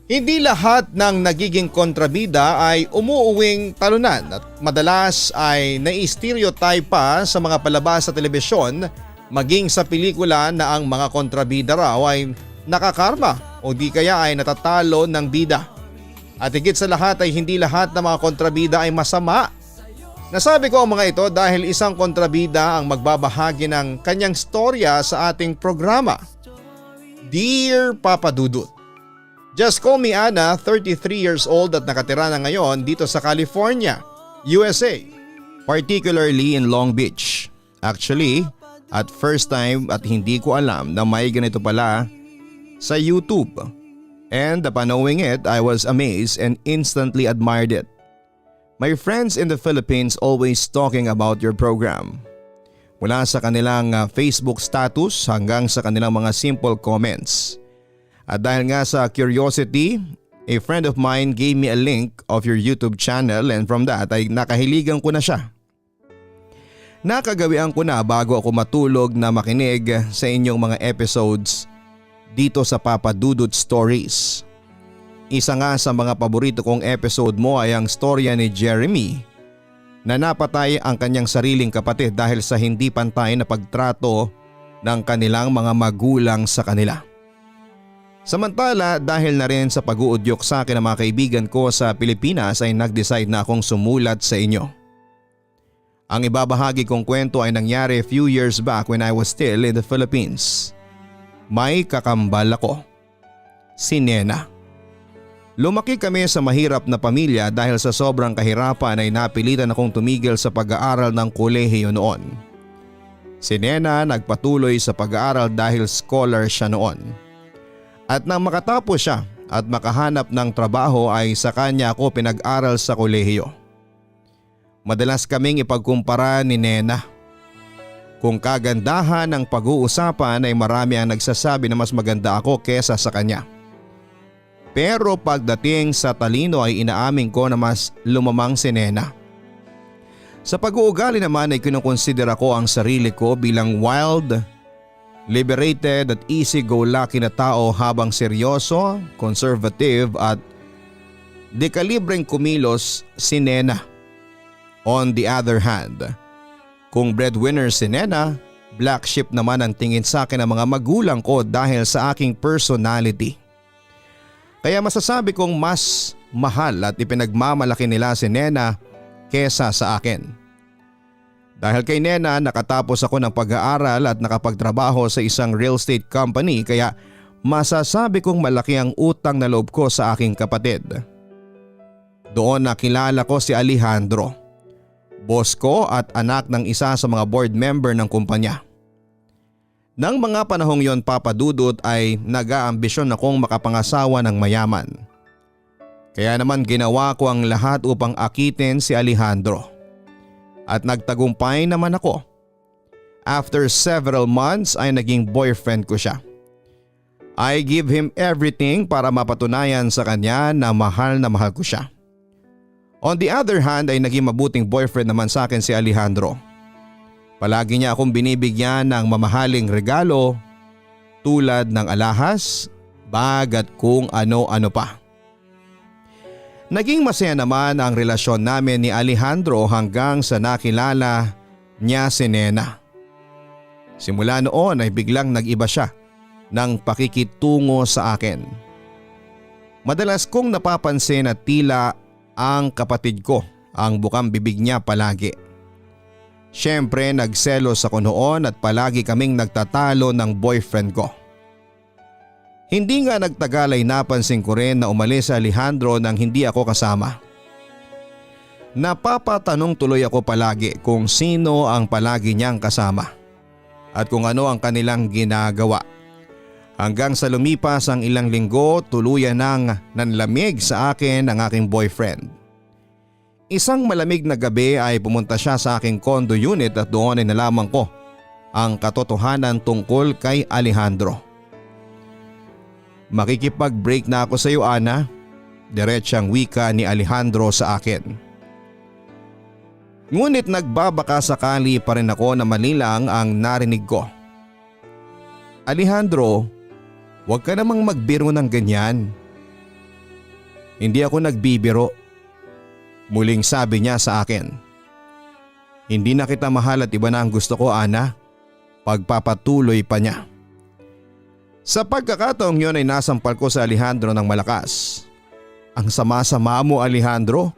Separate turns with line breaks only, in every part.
Hindi lahat ng nagiging kontrabida ay umuuwing talunan at madalas ay nai-stereotype pa sa mga palabas sa telebisyon maging sa pelikula na ang mga kontrabida raw ay nakakarma o di kaya ay natatalo ng bida. At higit sa lahat ay hindi lahat ng mga kontrabida ay masama. Nasabi ko ang mga ito dahil isang kontrabida ang magbabahagi ng kanyang storya sa ating programa. Dear Papa Dudut, just call me Ana, 33 years old at nakatira na ngayon dito sa California, USA. Particularly in Long Beach. Actually, at first time at hindi ko alam na may ganito pala sa YouTube. And upon knowing it, I was amazed and instantly admired it. My friends in the Philippines always talking about your program. Mula sa kanilang Facebook status hanggang sa kanilang mga simple comments. At dahil nga sa curiosity, a friend of mine gave me a link of your YouTube channel and from that ay nakahiligan ko na siya. Nakagawian ko na bago ako matulog na makinig sa inyong mga episodes dito sa Papa Dudut Stories. Isa nga sa mga paborito kong episode mo ay ang storya ni Jeremy na napatay ang kanyang sariling kapatid dahil sa hindi pantay na pagtrato ng kanilang mga magulang sa kanila. Samantala dahil na rin sa pag-uudyok sa akin ng mga kaibigan ko sa Pilipinas ay nag-decide na akong sumulat sa inyo. Ang ibabahagi kong kwento ay nangyari a few years back when I was still in the Philippines. May kakambal ako. Si Nena. Lumaki kami sa mahirap na pamilya dahil sa sobrang kahirapan ay napilitan akong tumigil sa pag-aaral ng kolehiyo noon. Si Nena nagpatuloy sa pag-aaral dahil scholar siya noon. At nang makatapos siya at makahanap ng trabaho ay sa kanya ako pinag-aral sa kolehiyo. Madalas kaming ipagkumpara ni Nena. Kung kagandahan ng pag-uusapan ay marami ang nagsasabi na mas maganda ako kesa sa kanya. Pero pagdating sa talino ay inaamin ko na mas lumamang si Nena. Sa pag-uugali naman ay kinukonsidera ko ang sarili ko bilang wild, liberated at easy-go-lucky na tao habang seryoso, conservative at dekalibreng kumilos si Nena. On the other hand, kung breadwinner si Nena, black sheep naman ang tingin sa akin ng mga magulang ko dahil sa aking personality. Kaya masasabi kong mas mahal at ipinagmamalaki nila si Nena kesa sa akin. Dahil kay Nena nakatapos ako ng pag-aaral at nakapagtrabaho sa isang real estate company kaya masasabi kong malaki ang utang na loob ko sa aking kapatid. Doon nakilala ko si Alejandro, boss ko at anak ng isa sa mga board member ng kumpanya. Nang mga panahong yon Papa Dudut ay nag-aambisyon akong makapangasawa ng mayaman. Kaya naman ginawa ko ang lahat upang akitin si Alejandro. At nagtagumpay naman ako. After several months ay naging boyfriend ko siya. I give him everything para mapatunayan sa kanya na mahal ko siya. On the other hand ay naging mabuting boyfriend naman sa akin si Alejandro. Palagi niya akong binibigyan ng mamahaling regalo tulad ng alahas, bag at kung ano-ano pa. Naging masaya naman ang relasyon namin ni Alejandro hanggang sa nakilala niya si Nena. Simula noon ay biglang nag-iba siya ng pakikitungo sa akin. Madalas kong napapansin at tila ang kapatid ko ang bukang bibig niya palagi. Siyempre nagselos ako noon at palagi kaming nagtatalo ng boyfriend ko. Hindi nga nagtagal ay napansin ko rin na umalis si Alejandro nang hindi ako kasama. Napapatanong tuloy ako palagi kung sino ang palagi niyang kasama at kung ano ang kanilang ginagawa. Hanggang sa lumipas ang ilang linggo, tuluyan nang nanlamig sa akin ang aking boyfriend. Isang malamig na gabi ay pumunta siya sa aking condo unit at doon ay nalaman ko ang katotohanan tungkol kay Alejandro. Makikipag-break na ako sa iyo, Ana, diretsang wika ni Alejandro sa akin. Ngunit nagbabaka sakali pa rin ako na manilang ang narinig ko. Alejandro, huwag ka namang magbiro ng ganyan. Hindi ako nagbibiro. Muling sabi niya sa akin. Hindi na kita mahal at iba na ang gusto ko, Ana. Pagpapatuloy pa niya. Sa pagkakataong yun ay nasampal ko sa Alejandro ng malakas. Ang sama-sama mo, Alejandro.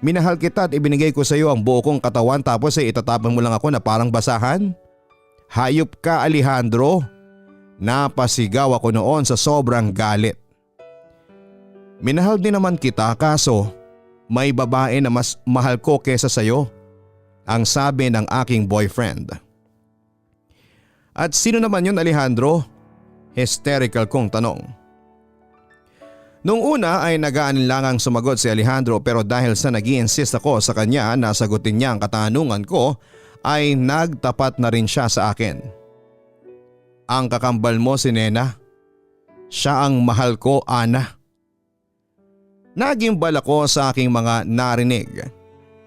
Minahal kita at ibinigay ko sa iyo ang buo kong katawan tapos ay itatapon mo lang ako na parang basahan? Hayop ka, Alejandro. Napasigaw ako noon sa sobrang galit. Minahal din naman kita kaso may babae na mas mahal ko kesa sayo, ang sabi ng aking boyfriend. At sino naman yun, Alejandro? Hysterical kong tanong. Nung una ay nag-aalinlangang sumagot si Alejandro pero dahil sa nag-i-insist ako sa kanya na sagutin niya ang katanungan ko ay nagtapat na rin siya sa akin. Ang kakambal mo si Nena. Siya ang mahal ko, Ana. Nagimbal ako sa aking mga narinig.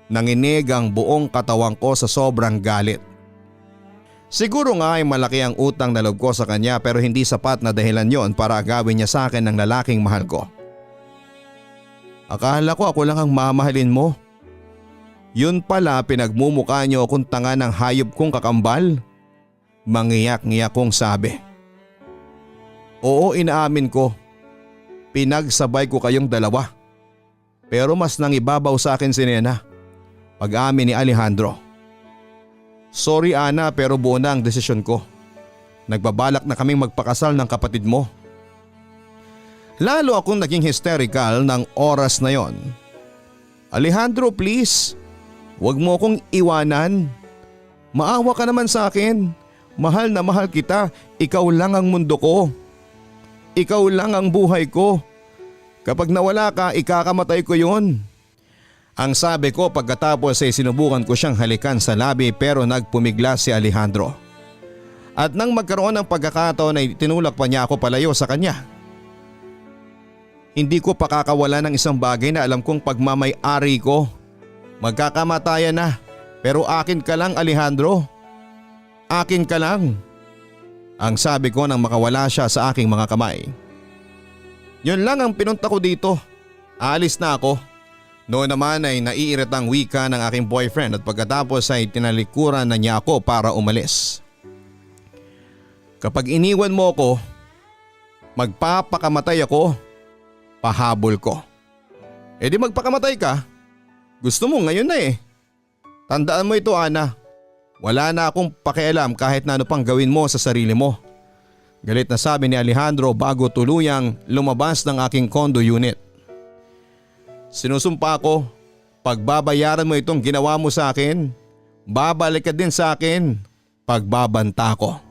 Nanginig ang buong katawang ko sa sobrang galit. Siguro nga ay malaki ang utang na loob ko sa kanya pero hindi sapat na dahilan yon para agawin niya sa akin ng lalaking mahal ko. Akala ko ako lang ang mamahalin mo. Yun pala pinagmumukha niyo akong tanga ng hayop kong kakambal. Mangiyak-ngiyak kong sabi. Oo, inaamin ko. Pinagsabay ko kayong dalawa. Pero mas nangibabaw sa akin si Nena. Pag-amin ni Alejandro. Sorry, Ana, pero buo na ang desisyon ko. Nagbabalak na kaming magpakasal ng kapatid mo. Lalo akong naging hysterical ng oras na yon. Alejandro, please. Huwag mo akong iwanan. Maawa ka naman sa akin. Mahal na mahal kita. Ikaw lang ang mundo ko. Ikaw lang ang buhay ko. Kapag nawala ka, ikakamatay ko yun. Ang sabi ko pagkatapos ay sinubukan ko siyang halikan sa labi pero nagpumigla si Alejandro. At nang magkaroon ng pagkakataon ay tinulak pa niya ako palayo sa kanya. Hindi ko pakakawala ng isang bagay na alam kong pagmamay-ari ko. Magkakamatayan na pero akin ka lang, Alejandro. Akin ka lang. Ang sabi ko nang makawala siya sa aking mga kamay. Yun lang ang pinunta ko dito. Aalis na ako. Noon naman ay naiirit ang wika ng aking boyfriend at pagkatapos ay tinalikuran na niya ako para umalis. Kapag iniwan mo ko, magpapakamatay ako. Pahabol ko. E di magpakamatay ka. Gusto mo ngayon na eh. Tandaan mo ito, Ana. Wala na akong pakialam kahit na ano pang gawin mo sa sarili mo. Galit na sabi ni Alejandro bago tuluyang lumabas ng aking condo unit. Sinusumpa ko, pagbabayaran mo itong ginawa mo sa akin, babalik ka din sa akin, pagbabanta ko.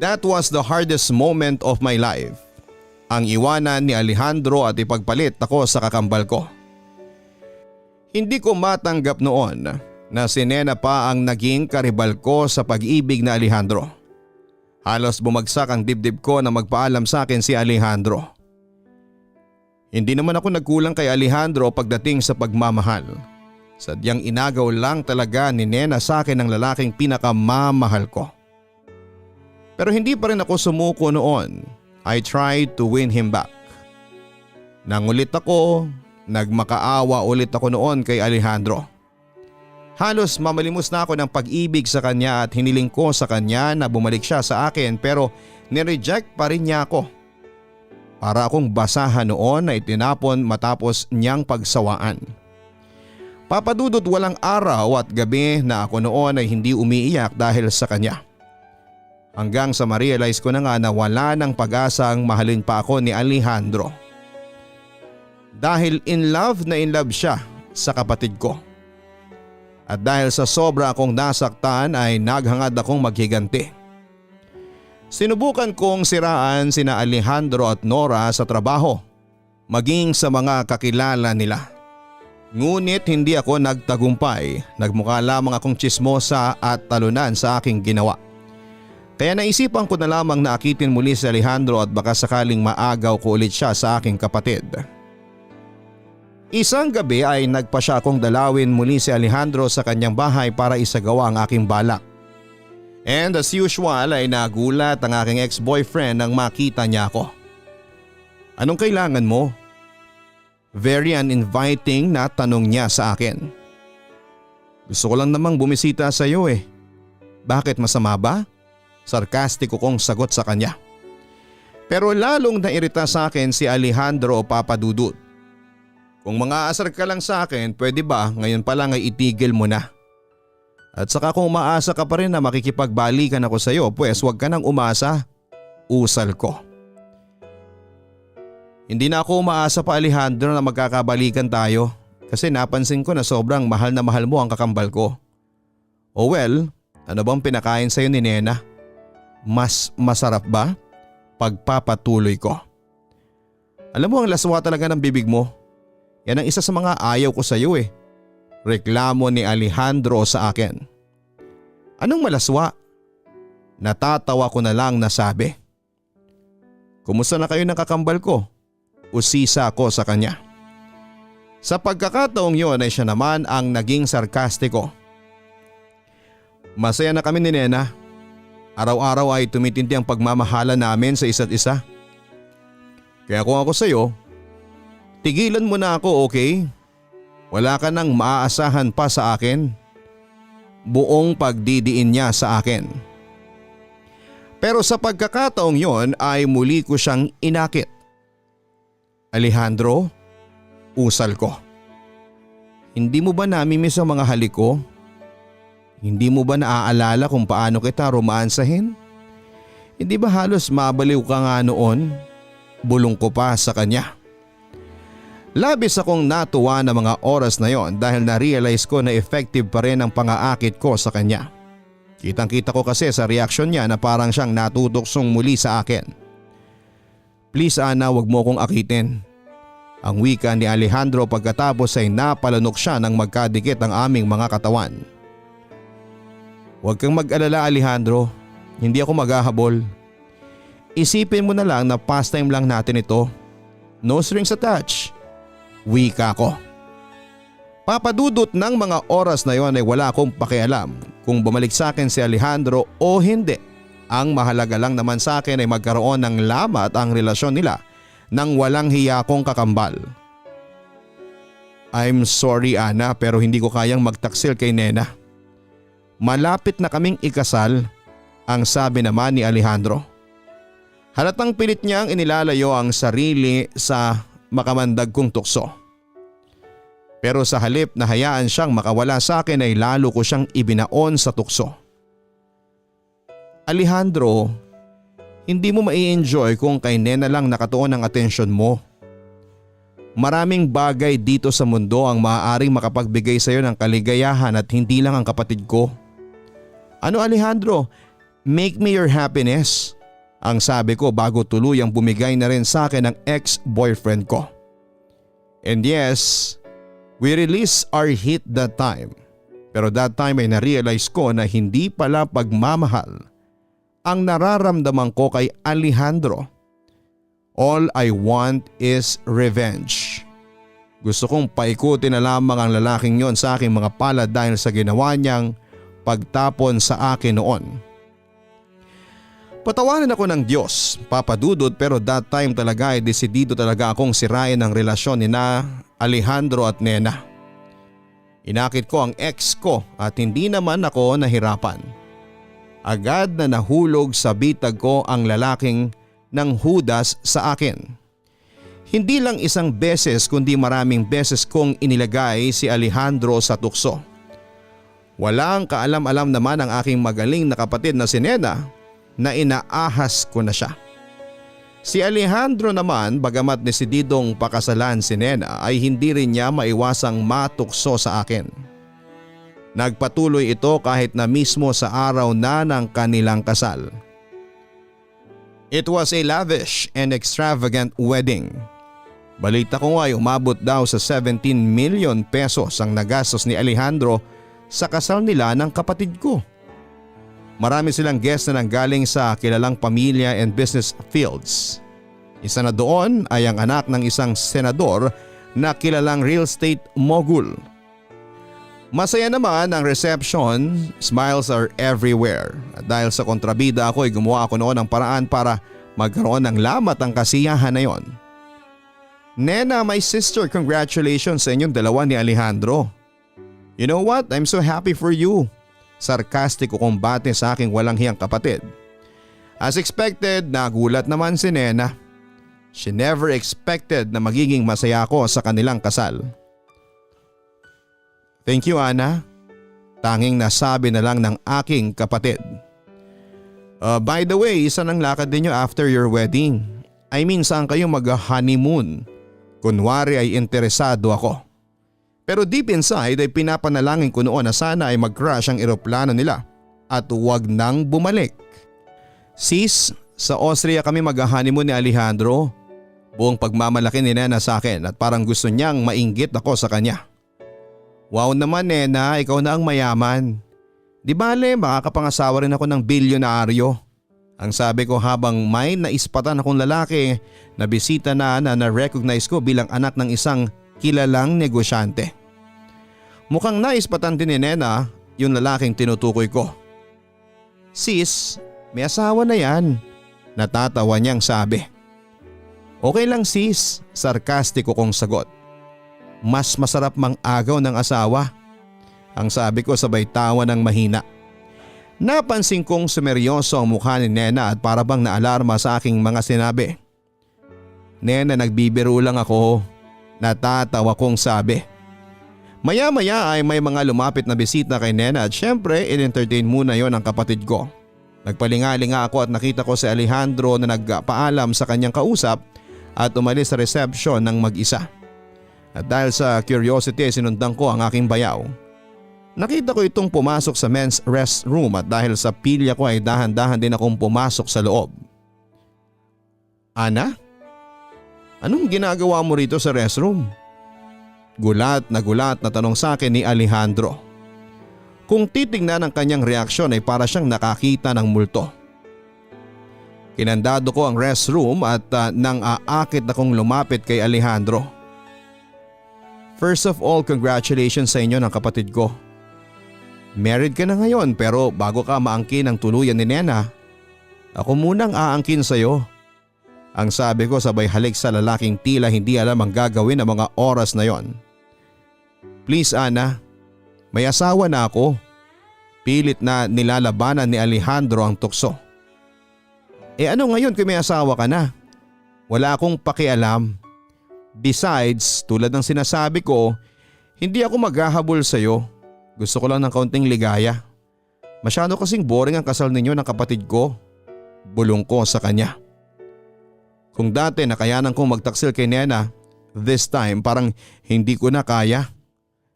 That was the hardest moment of my life. Ang iwanan ni Alejandro at ipagpalit ako sa kakambal ko. Hindi ko matanggap noon na si Nena pa ang naging karibal ko sa pag-ibig na Alejandro. Halos bumagsak ang dibdib ko na magpaalam sa akin si Alejandro. Hindi naman ako nagkulang kay Alejandro pagdating sa pagmamahal. Sadyang inagaw lang talaga ni Nena sa akin ang lalaking pinakamamahal ko. Pero hindi pa rin ako sumuko noon. I tried to win him back. Nangulit ako, nagmakaawa ulit ako noon kay Alejandro. Halos mamalimos na ako ng pag-ibig sa kanya at hiniling ko sa kanya na bumalik siya sa akin pero nireject pa rin niya ako. Para akong basahan noon na itinapon matapos niyang pagsawaan. Papadudot walang araw at gabi na ako noon ay hindi umiiyak dahil sa kanya. Hanggang sa ma-realize ko na nga na wala ng pag-asang mahalin pa ako ni Alejandro. Dahil in love siya sa kapatid ko. At dahil sa sobra akong nasaktan ay naghangad akong maghiganti. Sinubukan kong siraan sina Alejandro at Nora sa trabaho, maging sa mga kakilala nila. Ngunit hindi ako nagtagumpay, nagmukha lamang akong tsismosa at talunan sa aking ginawa. Kaya naisipan ko na lamang na akitin muli si Alejandro at baka sakaling maagaw ko ulit siya sa aking kapatid. Isang gabi ay nagpa siya akong dalawin muli si Alejandro sa kanyang bahay para isagawa ang aking balak. And as usual ay nagulat ang aking ex-boyfriend nang makita niya ako. Anong kailangan mo? Very uninviting na tanong niya sa akin. Gusto ko lang namang bumisita sa iyo eh. Bakit, masama ba? Sarkastiko kong sagot sa kanya. Pero lalong nairita sa akin si Alejandro o Papa Dudut. Kung mang-aasar ka lang sa akin, pwede ba ngayon pa lang ay itigil mo na? At saka kung umaasa ka pa rin na makikipagbalikan ako sa iyo, pues huwag ka nang umasa. Usal ko. Hindi na ako umaasa pa, Alejandro, na magkakabalikan tayo kasi napansin ko na sobrang mahal na mahal mo ang kakambal ko. Oh well, ano bang pinakain sa iyo ni Nena? Mas masarap ba? Pagpapatuloy ko. Alam mo, ang laswa talaga ng bibig mo. Yan ang isa sa mga ayaw ko sa iyo eh. Reklamo ni Alejandro sa akin. Anong malaswa? Natatawa ko na lang na sabi. Kumusta na kayo ng kakambal ko? Usisa ko sa kanya. Sa pagkakataong yon ay siya naman ang naging sarkastiko. Masaya na kami ni Nena. Araw-araw ay tumitindi ang pagmamahala namin sa isa't isa. Kaya kung ako sa iyo, tigilan mo na ako, okay? Wala ka nang maaasahan pa sa akin. Buong pagdidiin niya sa akin. Pero sa pagkakataong yon ay muli ko siyang inakit. Alejandro, usal ko. Hindi mo ba namimiss ang mga halik ko? Hindi mo ba naaalala kung paano kita romansahin? Hindi ba halos mabaliw ka nga noon? Bulong ko pa sa kanya. Labis akong natuwa ng mga oras na yon dahil na-realize ko na effective pa rin ang pangaakit ko sa kanya. Kitang-kita ko kasi sa reaksyon niya na parang siyang natutuksong muli sa akin. Please Ana, wag mo kong akitin. Ang wika ni Alejandro pagkatapos ay napalanok siya nang magkadikit ang aming mga katawan. Huwag kang mag-alala, Alejandro, hindi ako maghahabol. Isipin mo na lang na pastime lang natin ito. No strings attached. Wika ko. Papadudot ng mga oras na yon ay wala akong pakialam kung bumalik sa akin si Alejandro o hindi. Ang mahalaga lang naman sa akin ay magkaroon ng lamat ang relasyon nila nang walang hiya kong kakambal. I'm sorry Ana, pero hindi ko kayang magtaksil kay Nena. Malapit na kaming ikasal, ang sabi naman ni Alejandro. Halatang pilit niyang inilalayo ang sarili sa makamandag kong tukso. Pero sa halip na hayaan siyang makawala sa akin ay lalo ko siyang ibinaon sa tukso. Alejandro, hindi mo mai-enjoy kung kay Nena lang nakatuon ang atensyon mo. Maraming bagay dito sa mundo ang maaaring makapagbigay sa iyo ng kaligayahan at hindi lang ang kapatid ko. Ano Alejandro, make me your happiness. Ang sabi ko bago tuluyang bumigay na rin sa akin ng ex-boyfriend ko. And yes, we released our hit that time. Pero that time ay na-realize ko na hindi pala pagmamahal ang nararamdaman ko kay Alejandro. All I want is revenge. Gusto kong paikutin na lamang ang lalaking yon sa aking mga palad dahil sa ginawa niyang pagtapon sa akin noon. Patawanan ako ng Diyos, Papa Dudut, pero that time talaga ay desidido talaga akong sirain ang relasyon ni na Alejandro at Nena. Inakit ko ang ex ko at hindi naman ako nahirapan. Agad na nahulog sa bitag ko ang lalaking ng hudas sa akin. Hindi lang isang beses kundi maraming beses kong inilagay si Alejandro sa tukso. Walang kaalam-alam naman ang aking magaling na kapatid na si Nena na inaahas ko na siya. Si Alejandro naman, bagamat desididong pakasalan si Nena, ay hindi rin niya maiwasang matukso sa akin. Nagpatuloy ito kahit na mismo sa araw na ng kanilang kasal. It was a lavish and extravagant wedding. Balita ko nga ay umabot daw sa 17 million pesos ang nagastos ni Alejandro sa kasal nila ng kapatid ko. Marami silang guests na nanggaling sa kilalang pamilya and business fields. Isa na doon ay ang anak ng isang senador na kilalang real estate mogul. Masaya naman ang reception, smiles are everywhere. At dahil sa kontrabida ako ay gumawa ako noon ng paraan para magkaroon ng lamat ang kasiyahan na yon. Nena, my sister, congratulations sa inyong dalawa ni Alejandro. You know what? I'm so happy for you. Sarkastiko kong bate sa aking walang hiyang kapatid. As expected, nagulat naman si Nena. She never expected na magiging masaya ako sa kanilang kasal. Thank you, Ana. Tanging nasabi na lang ng aking kapatid. By the way, isa ng lakad ninyo after your wedding. I mean, saan kayo mag-honeymoon? Kunwari ay interesado ako. Pero deep inside ay pinapanalangin ko noon na sana ay mag-crash ang eroplano nila at huwag nang bumalik. Sis, sa Austria kami mag-honeymoon ni Alejandro. Buong pagmamalaki ni Nena sa akin at parang gusto niyang mainggit ako sa kanya. Wow naman Nena, ikaw na ang mayaman. Di bale, makakapangasawa rin ako ng bilyonaryo. Ang sabi ko habang may naispatan akong lalaki na bisita na na-recognize ko bilang anak ng isang kilalang negosyante. Mukhang naispatan din ni Nena yung lalaking tinutukoy ko. Sis, may asawa na yan. Natatawa niyang sabi. Okay lang sis, sarkastiko kong sagot. Mas masarap mang agaw ng asawa. Ang sabi ko sabay tawa ng mahina. Napansin kong sumeryoso ang mukha ni Nena at para bang naalarma sa aking mga sinabi. Nena, nagbibiro lang ako. Natatawa kong sabi. Maya-maya ay may mga lumapit na bisita kay Nena at syempre in-entertain muna yon ang kapatid ko. Nagpalingalinga ako at nakita ko si Alejandro na nagpaalam sa kanyang kausap at umalis sa reception ng mag-isa. At dahil sa curiosity ay sinundan ko ang aking bayaw. Nakita ko itong pumasok sa men's restroom at dahil sa pilya ko ay dahan-dahan din akong pumasok sa loob. Ana? Anong ginagawa mo rito sa restroom? Gulat na tanong sa akin ni Alejandro. Kung titingnan ang kanyang reaksyon ay para siyang nakakita ng multo. Kinandado ko ang restroom at nang aakit akong lumapit kay Alejandro. First of all, congratulations sa inyo ng kapatid ko. Married ka na ngayon pero bago ka maangkin ang tuluyan ni Nena, ako munang aangkin sa iyo. Ang sabi ko sabay halik sa lalaking tila hindi alam ang gagawin ng mga oras na yon. Please Ana, may asawa na ako. Pilit na nilalabanan ni Alejandro ang tukso. Ano ngayon kung may asawa ka na? Wala akong pakialam. Besides, tulad ng sinasabi ko, hindi ako maghahabol sa iyo. Gusto ko lang ng kaunting ligaya. Masyado kasing boring ang kasal ninyo ng kapatid ko. Bulong ko sa kanya. Kung dati nakayanan kong magtaksil kay Nena, this time parang hindi ko na kaya.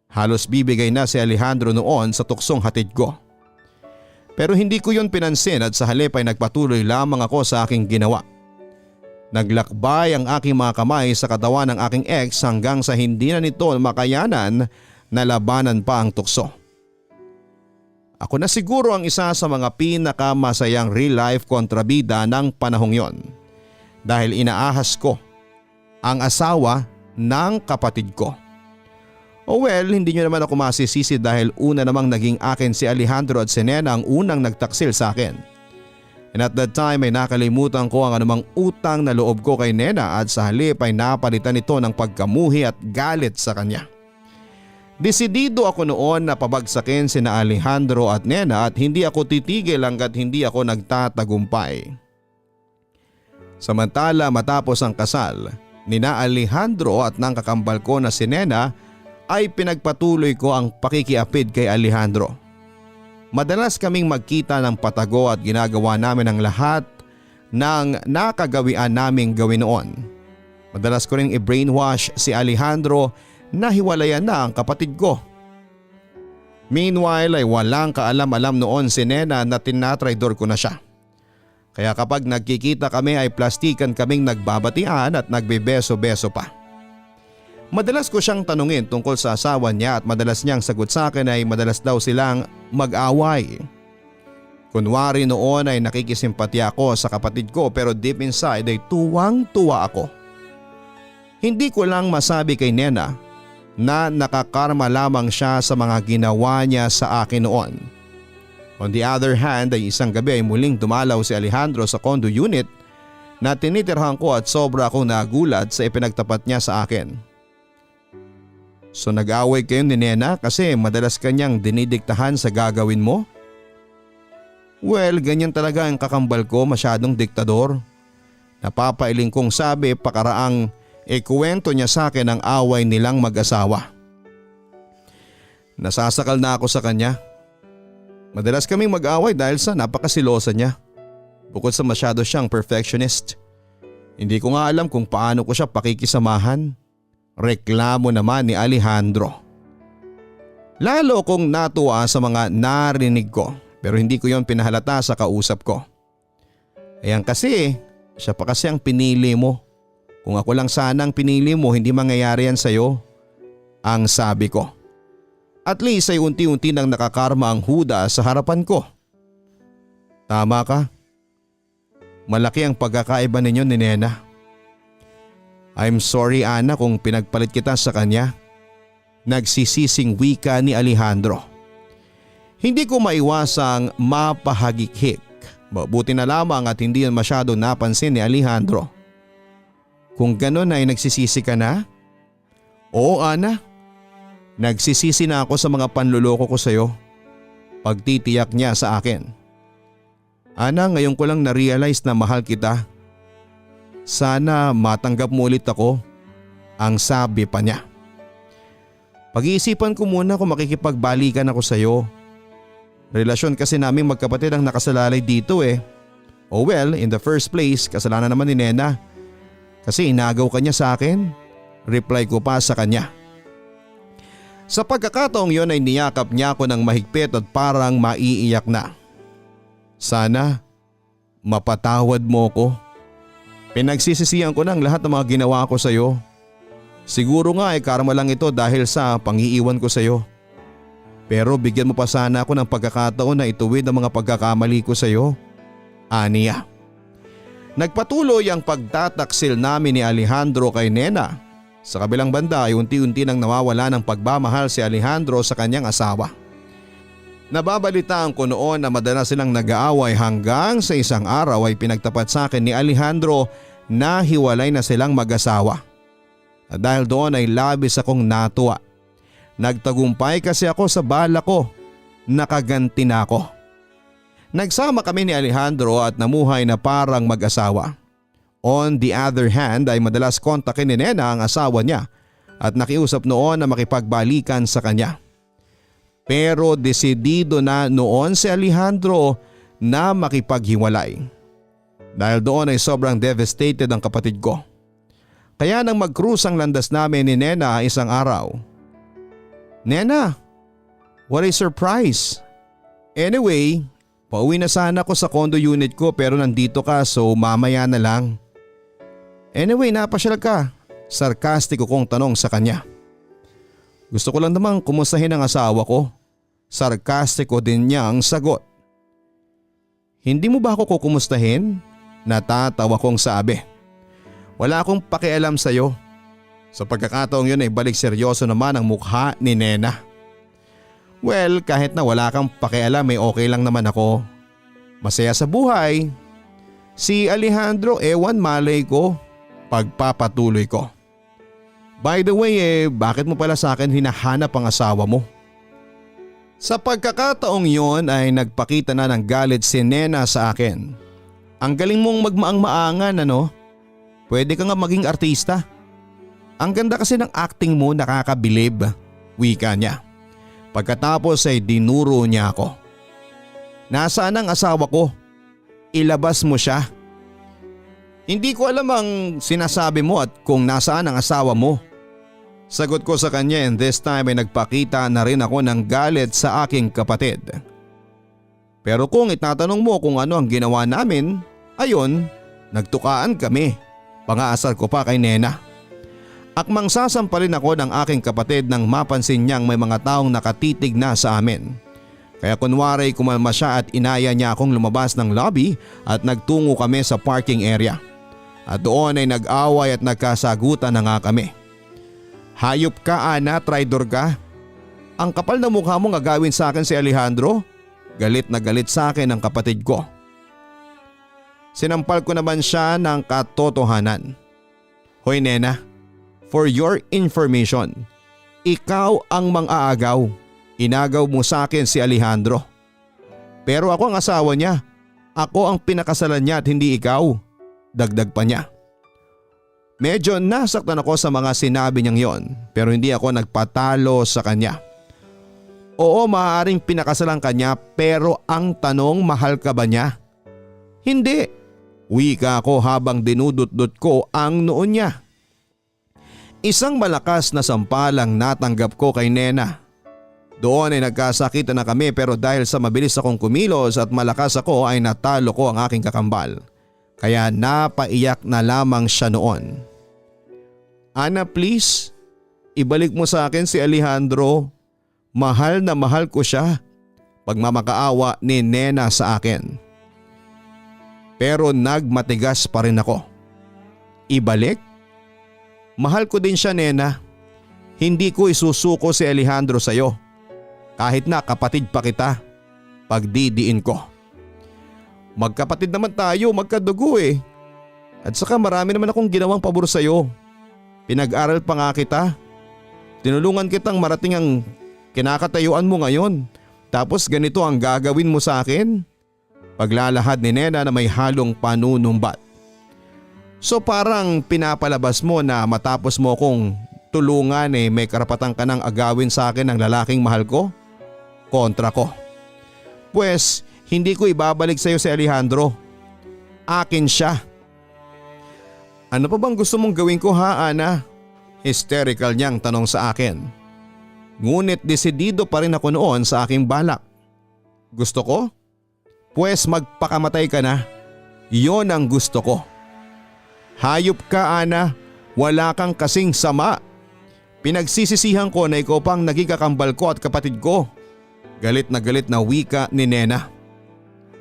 Halos bibigay na si Alejandro noon sa tuksong hatid ko. Pero hindi ko yun pinansin at sa halip ay nagpatuloy lamang ako sa aking ginawa. Naglakbay ang aking mga kamay sa katawan ng aking ex hanggang sa hindi na nito makayanan na labanan pa ang tukso. Ako na siguro ang isa sa mga pinakamasayang real life kontrabida ng panahong yon. Dahil inaahas ko ang asawa ng kapatid ko. Oh well, hindi nyo naman ako masisisi dahil una namang naging akin si Alejandro at si Nena ang unang nagtaksil sa akin. And at that time ay nakalimutan ko ang anumang utang na loob ko kay Nena at sa halip ay napalitan ito ng pagkamuhi at galit sa kanya. Desidido ako noon na pabagsakin sina Alejandro at Nena at hindi ako titigil hanggat hindi ako nagtatagumpay. Samantala matapos ang kasal, nina Alejandro at ng kakambal ko na si Nena ay pinagpatuloy ko ang pakikiapid kay Alejandro. Madalas kaming magkita ng patago at ginagawa namin ang lahat ng nakagawian naming gawin noon. Madalas ko ring i-brainwash si Alejandro na hiwalayan na ang kapatid ko. Meanwhile ay walang kaalam-alam noon si Nena na tinatraidor ko na siya. Kaya kapag nagkikita kami ay plastikan kaming nagbabatian at nagbebeso-beso pa. Madalas ko siyang tanungin tungkol sa asawa niya at madalas niyang sagot sa akin ay madalas daw silang mag-away. Kunwari noon ay nakikisimpatya ako sa kapatid ko pero deep inside ay tuwang-tuwa ako. Hindi ko lang masabi kay Nena na nakakarma lamang siya sa mga ginawa niya sa akin noon. On the other hand ay isang gabi ay muling dumalaw si Alejandro sa condo unit na tinitirhan ko at sobra akong nagulat sa ipinagtapat niya sa akin. So nag-away kayo ni Nena kasi madalas kanyang dinidiktahan sa gagawin mo? Well, ganyan talaga ang kakambal ko, masyadong diktador. Napapailing kong sabi pakaraang ikuwento niya sa akin ang away nilang mag-asawa. Nasasakal na ako sa kanya. Madalas kaming mag-away dahil sa napakasilosa niya. Bukod sa masyado siyang perfectionist. Hindi ko nga alam kung paano ko siya pakikisamahan. Reklamo naman ni Alejandro. Lalo kong natuwa sa mga narinig ko pero hindi ko yon pinahalata sa kausap ko. Ayan kasi, siya pa kasi ang pinili mo. Kung ako lang sana ang pinili mo, hindi mangyayari yan sa'yo. Ang sabi ko. At least ay unti-unti nang nakakarma ang huda sa harapan ko. Tama ka. Malaki ang pagkakaiba ninyo ni Nena. I'm sorry Ana kung pinagpalit kita sa kanya. Nagsisising wika ni Alejandro. Hindi ko maiwasang mapahagikhik. Mabuti na lamang at hindi yun masyado napansin ni Alejandro. Kung ganon ay nagsisisi ka na? Oo Ana. Nagsisisi na ako sa mga panluloko ko sa'yo. Pagtitiyak niya sa akin. Ana, ngayon ko lang na-realize na mahal kita. Sana matanggap mo ulit ako, ang sabi pa niya. Pag-iisipan ko muna kung makikipagbalikan ako sa iyo. Relasyon kasi naming magkapatid ang nakasalalay dito eh. Oh well, in the first place, kasalanan naman ni Nena. Kasi inagaw ka niya sa akin. Reply ko pa sa kanya. Sa pagkakataong yon ay niyakap niya ako ng mahigpit at parang maiiyak na. Sana mapatawad mo ko. Pinagsisisihan ko ng lahat ng mga ginawa ko sa iyo. Siguro nga ay karma lang ito dahil sa pangiiwan ko sa iyo. Pero bigyan mo pa sana ako ng pagkakataon na ituwid ang mga pagkakamali ko sa iyo. Aniya. Nagpatuloy ang pagtataksil namin ni Alejandro kay Nena. Sa kabilang banda ay unti-unti nang nawawala ng pagmamahal si Alejandro sa kanyang asawa. Nababalitaan ko noon na madalas silang nag-aaway hanggang sa isang araw ay pinagtapat sa akin ni Alejandro na hiwalay na silang mag-asawa. At dahil doon ay labis akong natuwa. Nagtagumpay kasi ako sa bala ko. Nakaganti na ako. Nagsama kami ni Alejandro at namuhay na parang mag-asawa. On the other hand ay madalas kontakin ni Nena ang asawa niya at nakiusap noon na makipagbalikan sa kanya. Pero desidido na noon si Alejandro na makipaghiwalay. Dahil doon ay sobrang devastated ang kapatid ko. Kaya nang mag-cruise ang landas namin ni Nena isang araw. Nena, what a surprise. Anyway, pauwi na sana ako sa condo unit ko pero nandito ka so mamaya na lang. Anyway, napasyal ka. Sarkastiko kong tanong sa kanya. Gusto ko lang namang kumustahin ang asawa ko. Sarkastiko din niya ang sagot. Hindi mo ba ako kukumustahin? Natatawa kong sabi. Wala akong pakialam sa iyo. Sa pagkakataong yun ay balik seryoso naman ang mukha ni Nena. Well, kahit na wala kang pakialam ay okay lang naman ako. Masaya sa buhay. Si Alejandro ewan malay ko. Pagpapatuloy ko. By the way bakit mo pala sa akin hinahanap ang asawa mo? Sa pagkakataong yon ay nagpakita na ng galit si Nena sa akin. Ang galing mong magmaang-maangan ano? Pwede ka nga maging artista. Ang ganda kasi ng acting mo, nakakabilib. Wika niya. Pagkatapos ay dinuro niya ako. Nasaan ang asawa ko? Ilabas mo siya. Hindi ko alam ang sinasabi mo at kung nasaan ang asawa mo. Sagot ko sa kanya and this time ay nagpakita na rin ako ng galit sa aking kapatid. Pero kung itatanong mo kung ano ang ginawa namin, ayon, nagtukaan kami. Pangaasar ko pa kay Nena. Akmang sasampalin ako ng aking kapatid nang mapansin niyang may mga taong nakatitig na sa amin. Kaya kunwari kumalma siya at inaya niya akong lumabas ng lobby at nagtungo kami sa parking area. At doon ay nag-away at nagkasagutan na nga kami. Hayop ka Ana, traidor ka. Ang kapal na mukha mo gagawin sa akin si Alejandro. Galit na galit sa akin ang kapatid ko. Sinampal ko naman siya ng katotohanan. Hoy nena, for your information, ikaw ang mang-aagaw. Inagaw mo sa akin si Alejandro. Pero ako ang asawa niya. Ako ang pinakasalan niya at hindi ikaw. Dagdag pa niya. Medyo nasaktan ako sa mga sinabi niyang yon pero hindi ako nagpatalo sa kanya. Oo, maaaring pinakasalan kanya pero ang tanong, mahal ka ba niya? Hindi. Wika ko habang dinudot-dot ko ang noon niya. Isang malakas na sampalang natanggap ko kay nena. Doon ay nagkasakitan na kami pero dahil sa mabilis akong kumilos at malakas ako ay natalo ko ang aking kakambal. Kaya napaiyak na lamang siya noon. Ana, please, ibalik mo sa akin si Alejandro. Mahal na mahal ko siya. Pagmamakaawa ni nena sa akin. Pero nagmatigas pa rin ako. Ibalik? Mahal ko din siya nena. Hindi ko isusuko si Alejandro sa'yo. Kahit na kapatid pa kita. Pagdidiin ko. Magkapatid naman tayo, magkadugo eh. At saka marami naman akong ginawang pabor sa'yo. Pinag-aral pa nga kita. Tinulungan kitang marating ang kinakatayuan mo ngayon. Tapos ganito ang gagawin mo sa akin? Paglalahad ni nena na may halong panunumbat. So parang pinapalabas mo na matapos mo kong tulungan may karapatan ka nang agawin sa akin ng lalaking mahal ko? Kontra ko. Pues hindi ko ibabalik sa iyo si Alejandro. Akin siya. Ano pa bang gusto mong gawin ko ha, Ana? Hysterical niyang tanong sa akin. Ngunit desidido pa rin ako noon sa aking balak. Gusto ko? Pues magpakamatay ka na. Yon ang gusto ko. Hayop ka, Ana. Wala kang kasing sama. Pinagsisisihan ko na ikaw pang nagigakambal ko at kapatid ko. Galit na wika ni nena.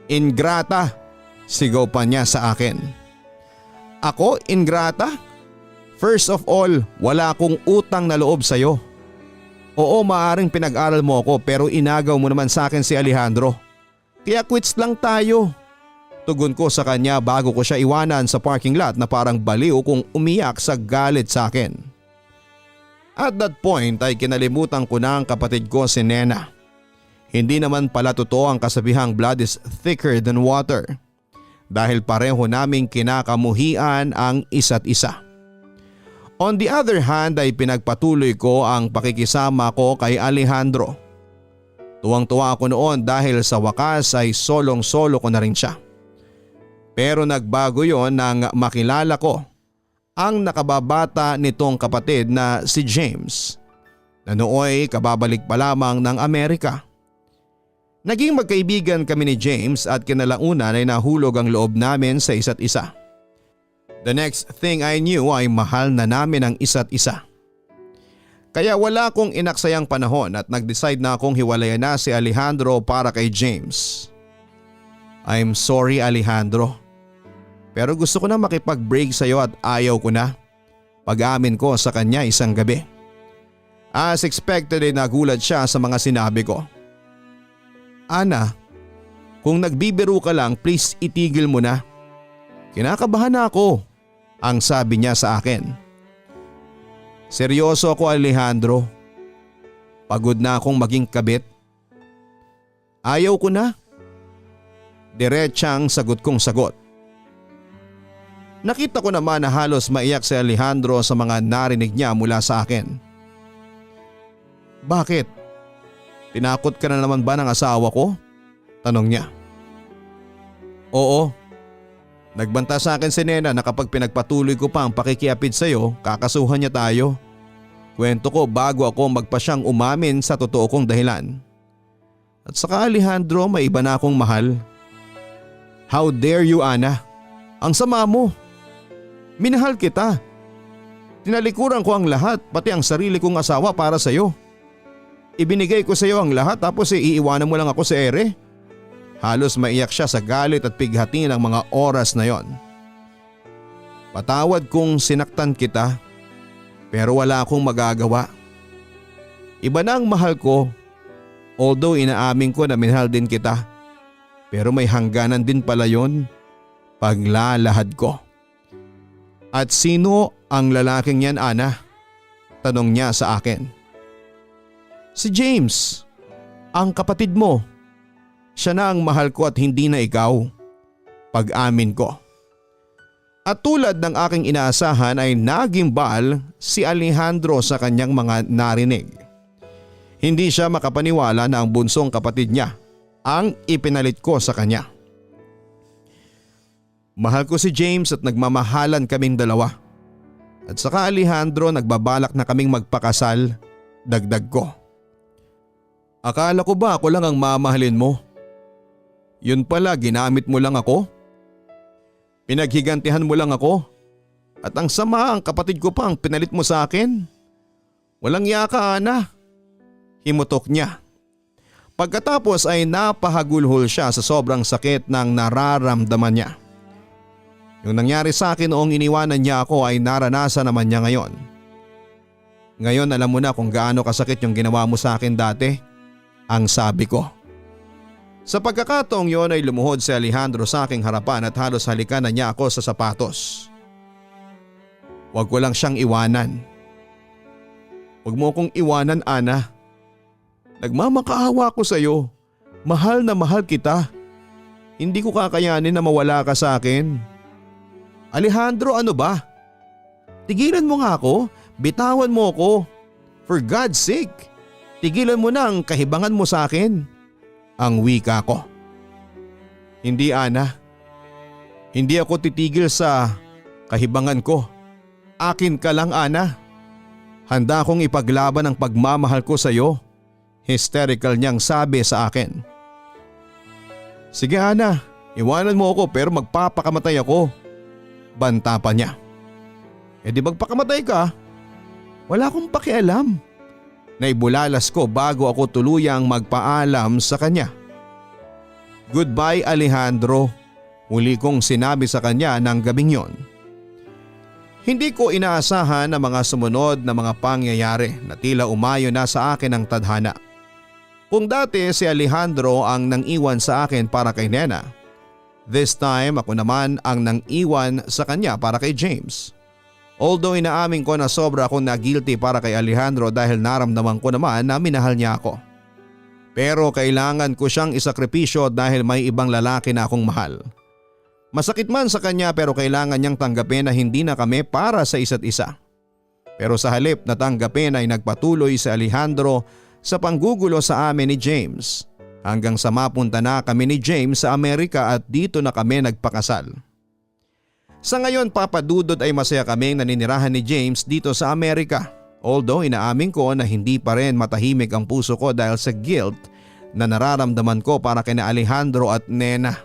Ingrata, sigaw pa niya sa akin. Ako, ingrata? First of all, wala akong utang na loob sa'yo. Oo, maaring pinag-aral mo ako pero inagaw mo naman sa akin si Alejandro. Kaya quits lang tayo. Tugon ko sa kanya bago ko siya iwanan sa parking lot na parang baliw kung umiyak sa galit sa akin. At that point ay kinalimutan ko na ang kapatid ko si Nena. Hindi naman pala totoo ang kasabihang blood is thicker than water. Dahil pareho naming kinakamuhian ang isa't isa. On the other hand ay pinagpatuloy ko ang pakikisama ko kay Alejandro. Tuwang-tuwa ako noon dahil sa wakas ay solong-solo ko na rin siya. Pero nagbago yon nang makilala ko ang nakababata nitong kapatid na si James na nooy kababalik pa lamang ng Amerika. Naging magkaibigan kami ni James at kinalaunan ay nahulog ang loob namin sa isa't isa. The next thing I knew ay mahal na namin ang isa't isa. Kaya wala akong inaksayang panahon at nag-decide na akong hiwalayan na si Alejandro para kay James. I'm sorry Alejandro. Pero gusto ko na makipag-break sa iyo at ayaw ko na. Pag-amin ko sa kanya isang gabi. As expected ay nagulat siya sa mga sinabi ko. Ana, kung nagbibiro ka lang please itigil mo na. Kinakabahan na ako, ang sabi niya sa akin. Seryoso ako Alejandro. Pagod na akong maging kabit. Ayaw ko na. Diretsang sagot kong sagot. Nakita ko naman na halos maiyak si Alejandro sa mga narinig niya mula sa akin. Bakit? Tinakot ka na naman ba ng asawa ko? Tanong niya. Oo. Nagbanta sa akin si Nena na kapag pinagpatuloy ko pa ang pakikiapid sa iyo, kakasuhan niya tayo. Kwento ko bago ako magpasyang umamin sa totoo kong dahilan. At saka Alejandro, may iba na akong mahal. How dare you Ana? Ang sama mo. Minahal kita. Tinalikuran ko ang lahat pati ang sarili kong asawa para sa iyo. Ibinigay ko sa iyo ang lahat tapos iiwanan mo lang ako sa ere. Halos maiyak siya sa galit at pighati ng mga oras na yon. Patawad kung sinaktan kita pero wala akong magagawa. Iba na ang mahal ko, although inaamin ko na minahal din kita. Pero may hangganan din pala yon. paglalahad ko. At sino ang lalaking yan, Ana? Tanong niya sa akin. Si James, ang kapatid mo. Siya na ang mahal ko at hindi na ikaw. Pag-amin ko. At tulad ng aking inaasahan ay nagimbal si Alejandro sa kanyang mga narinig. Hindi siya makapaniwala na ang bunsong kapatid niya ang ipinalit ko sa kanya. Mahal ko si James at nagmamahalan kaming dalawa. At saka Alejandro, nagbabalak na kaming magpakasal, dagdag ko. Akala ko ba ako lang ang mamahalin mo? Yun pala, ginamit mo lang ako? Pinaghigantihan mo lang ako? At ang sama, ang kapatid ko pa ang pinalit mo sa akin? Walang yaka, Ana. Himutok niya. Pagkatapos ay napahagulhol siya sa sobrang sakit ng nararamdaman niya. Yung nangyari sa akin noong iniwanan niya ako ay naranasan naman niya ngayon. Ngayon alam mo na kung gaano kasakit yung ginawa mo sa akin dati, ang sabi ko. Sa pagkakataong yon ay lumuhod si Alejandro sa aking harapan at halos halikan na niya ako sa sapatos. Huwag ko lang siyang iwanan. Huwag mo kong iwanan, Ana. Nagmamakaawa ko sa iyo. Mahal na mahal kita. Hindi ko kakayanin na mawala ka sa akin. Alejandro, ano ba? Tigilan mo nga ako. Bitawan mo ako. For God's sake. Tigilan mo na ang kahibangan mo sa akin. Ang wika ko. Hindi, Ana. Hindi ako titigil sa kahibangan ko. Akin ka lang, Ana. Handa akong ipaglaban ang pagmamahal ko sa iyo. Hysterical niyang sabi sa akin. Sige, Ana, iwanan mo ako pero magpapakamatay ako. Banta pa niya. E di magpakamatay ka. Wala akong pakialam. Naibulalas ko bago ako tuluyang magpaalam sa kanya. Goodbye, Alejandro. Muli kong sinabi sa kanya ng gabing yon. Hindi ko inaasahan ang mga sumunod na mga pangyayari na tila umayo na sa akin ang tadhana. Kung dati si Alejandro ang nang-iwan sa akin para kay Nena, this time ako naman ang nang-iwan sa kanya para kay James. Although inaamin ko na sobra akong na-guilty para kay Alejandro dahil naramdaman ko naman na minahal niya ako. Pero kailangan ko siyang isakripisyo dahil may ibang lalaki na akong mahal. Masakit man sa kanya pero kailangan niyang tanggapin na hindi na kami para sa isa't isa. Pero sa halip na tanggapin ay nagpatuloy si Alejandro sa panggugulo sa amin ni James hanggang sa mapunta na kami ni James sa Amerika at dito na kami nagpakasal. Sa ngayon, Papa Dudut, ay masaya kaming naninirahan ni James dito sa Amerika. Although inaamin ko na hindi pa rin matahimik ang puso ko dahil sa guilt na nararamdaman ko para kina Alejandro at Nena.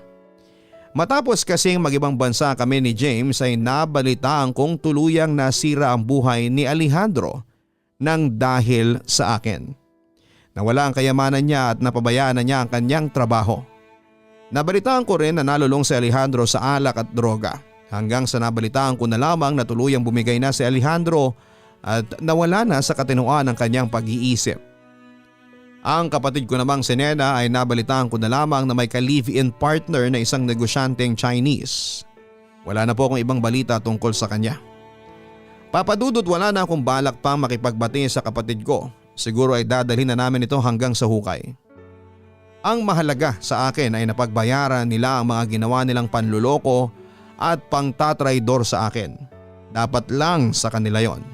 Matapos kasing mag-ibang bansa kami ni James ay nabalitaan kong tuluyang nasira ang buhay ni Alejandro nang dahil sa akin. Nawala ang kayamanan niya at napabayaan na niya ang kanyang trabaho. Nabalitaan ko rin na nalulong si Alejandro sa alak at droga. Hanggang sa nabalitaan ko na lamang na tuluyang bumigay na si Alejandro at nawala na sa katinoan ng kanyang pag-iisip. Ang kapatid ko namang si Nena ay nabalitaan ko na lamang na may ka-live-in partner na isang negosyanteng Chinese. Wala na po akong ibang balita tungkol sa kanya. Papadudot, wala na akong balak pang makipagbati sa kapatid ko. Siguro ay dadalhin na namin ito hanggang sa hukay. Ang mahalaga sa akin ay napagbayaran nila ang mga ginawa nilang panluloko at pangtatraidor sa akin. Dapat lang sa kanila yon.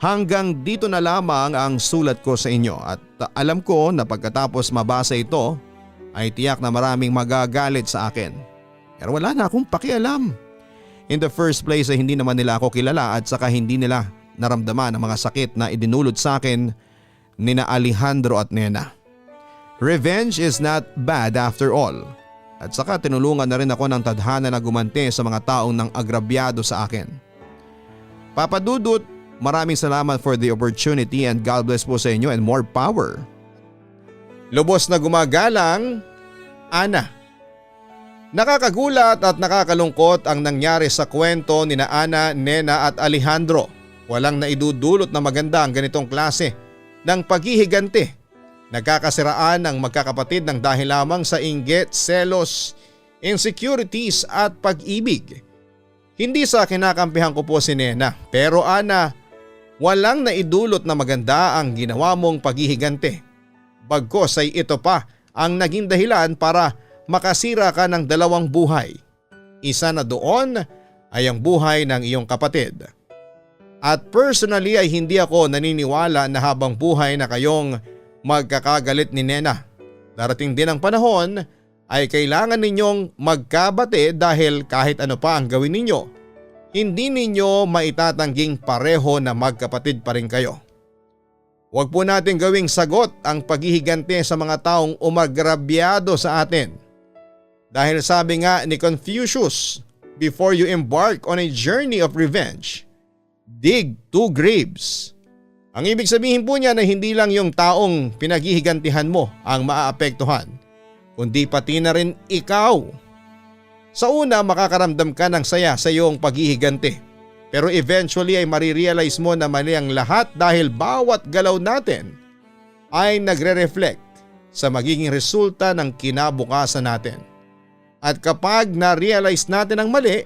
Hanggang dito na lamang ang sulat ko sa inyo at alam ko na pagkatapos mabasa ito ay tiyak na maraming magagalit sa akin. Pero wala na akong pakialam. In the first place ay hindi naman nila ako kilala at saka hindi nila naramdaman ang mga sakit na idinulot sa akin nina Alejandro at Nena. Revenge is not bad after all. At saka tinulungan na rin ako ng tadhana na gumanti sa mga taong nang agrabyado sa akin. Papa Dudut, maraming salamat for the opportunity and God bless po sa inyo and more power. Lubos na gumagalang, Ana. Nakakagulat at nakakalungkot ang nangyari sa kwento ni Ana, Nena at Alejandro. Walang naidudulot na maganda ang ganitong klase ng paghihiganti. Nagkakasiraan ng magkakapatid ng dahil lamang sa inggit, selos, insecurities at pag-ibig. Hindi sa kinakampihan ko po si Nena, pero Ana, walang naidulot na maganda ang ginawa mong paghihigante. Bagkos ay ito pa ang naging dahilan para makasira ka ng dalawang buhay. Isa na doon ay ang buhay ng iyong kapatid. At personally ay hindi ako naniniwala na habang buhay na kayong magkakagalit ni Nena. Darating din ang panahon ay kailangan ninyong magkabate dahil kahit ano pa ang gawin ninyo, hindi ninyo maitatangging pareho na magkapatid pa rin kayo. Huwag po natin gawing sagot ang paghihigante sa mga taong umagrabyado sa atin. Dahil sabi nga ni Confucius, before you embark on a journey of revenge, dig 2 graves. Ang ibig sabihin po niya na hindi lang yung taong pinaghihigantihan mo ang maaapektuhan, kundi pati na rin ikaw. Sa una makakaramdam ka ng saya sa iyong paghihigante, pero eventually ay marirealize mo na mali ang lahat dahil bawat galaw natin ay nagre-reflect sa magiging resulta ng kinabukasan natin. At kapag na-realize natin ang mali,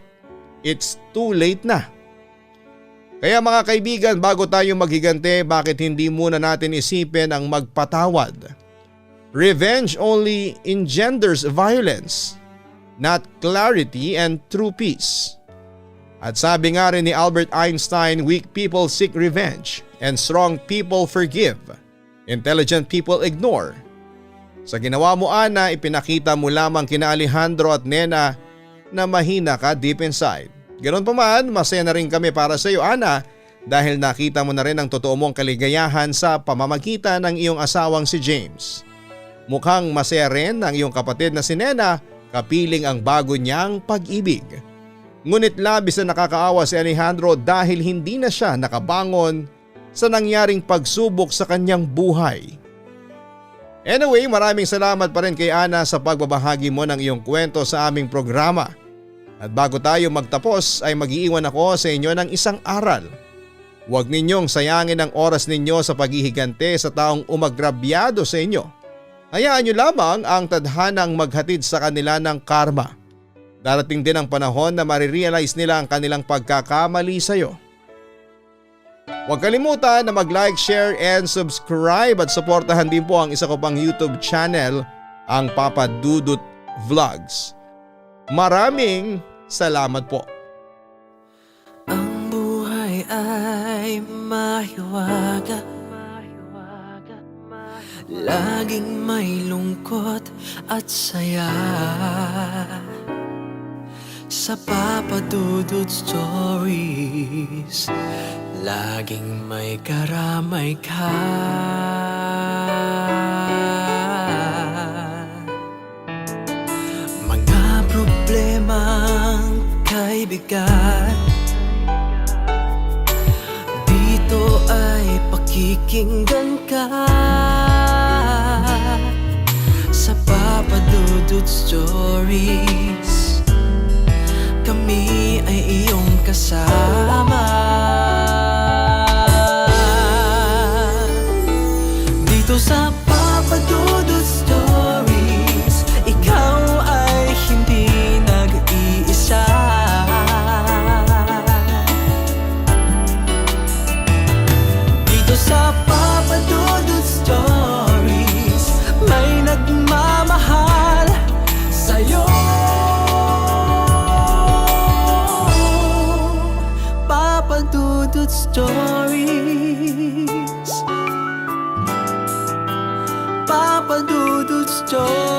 it's too late na. Kaya mga kaibigan, bago tayo maghigante, bakit hindi muna natin isipin ang magpatawad? Revenge only engenders violence, not clarity and true peace. At sabi nga rin ni Albert Einstein, weak people seek revenge and strong people forgive. Intelligent people ignore. Sa ginawa mo Ana, ipinakita mo lamang kina Alejandro at Nena na mahina ka deep inside. Ganon pa man, masaya na rin kami para sa iyo Ana dahil nakita mo na rin ang totoo mong kaligayahan sa pamamagitan ng iyong asawang si James. Mukhang masaya rin ang iyong kapatid na si Nena kapiling ang bago niyang pag-ibig. Ngunit labis na nakakaawa si Alejandro dahil hindi na siya nakabangon sa nangyaring pagsubok sa kanyang buhay. Anyway, maraming salamat pa rin kay Ana sa pagbabahagi mo ng iyong kwento sa aming programa. At bago tayo magtapos ay mag-iiwan ako sa inyo ng isang aral. Huwag ninyong sayangin ang oras ninyo sa paghihigante sa taong umagrabyado sa inyo. Hayaan nyo lamang ang tadhanang maghatid sa kanila ng karma. Darating din ang panahon na marirealize nila ang kanilang pagkakamali sa iyo. Huwag kalimutan na mag-like, share and subscribe at suportahan din po ang isa ko pang YouTube channel, ang Papa Dudut Vlogs. Maraming salamat po.
Ang buhay ay mahiwaga, laging may lungkot at saya. Sa Papa Dudut Stories, laging may karamay ka. Mga problemang kaibigan, dito ay pakikinggan ka. Sa Papa Dudut Stories, kami ay iyong kasama. Dito sa Papa Dudut Stories, ikaw ay hindi nag-iisa. Dito sa Papa Dudut Stories, may nagmamahal sa'yo. Papa Dudut Stories, Papa Dudut Stories.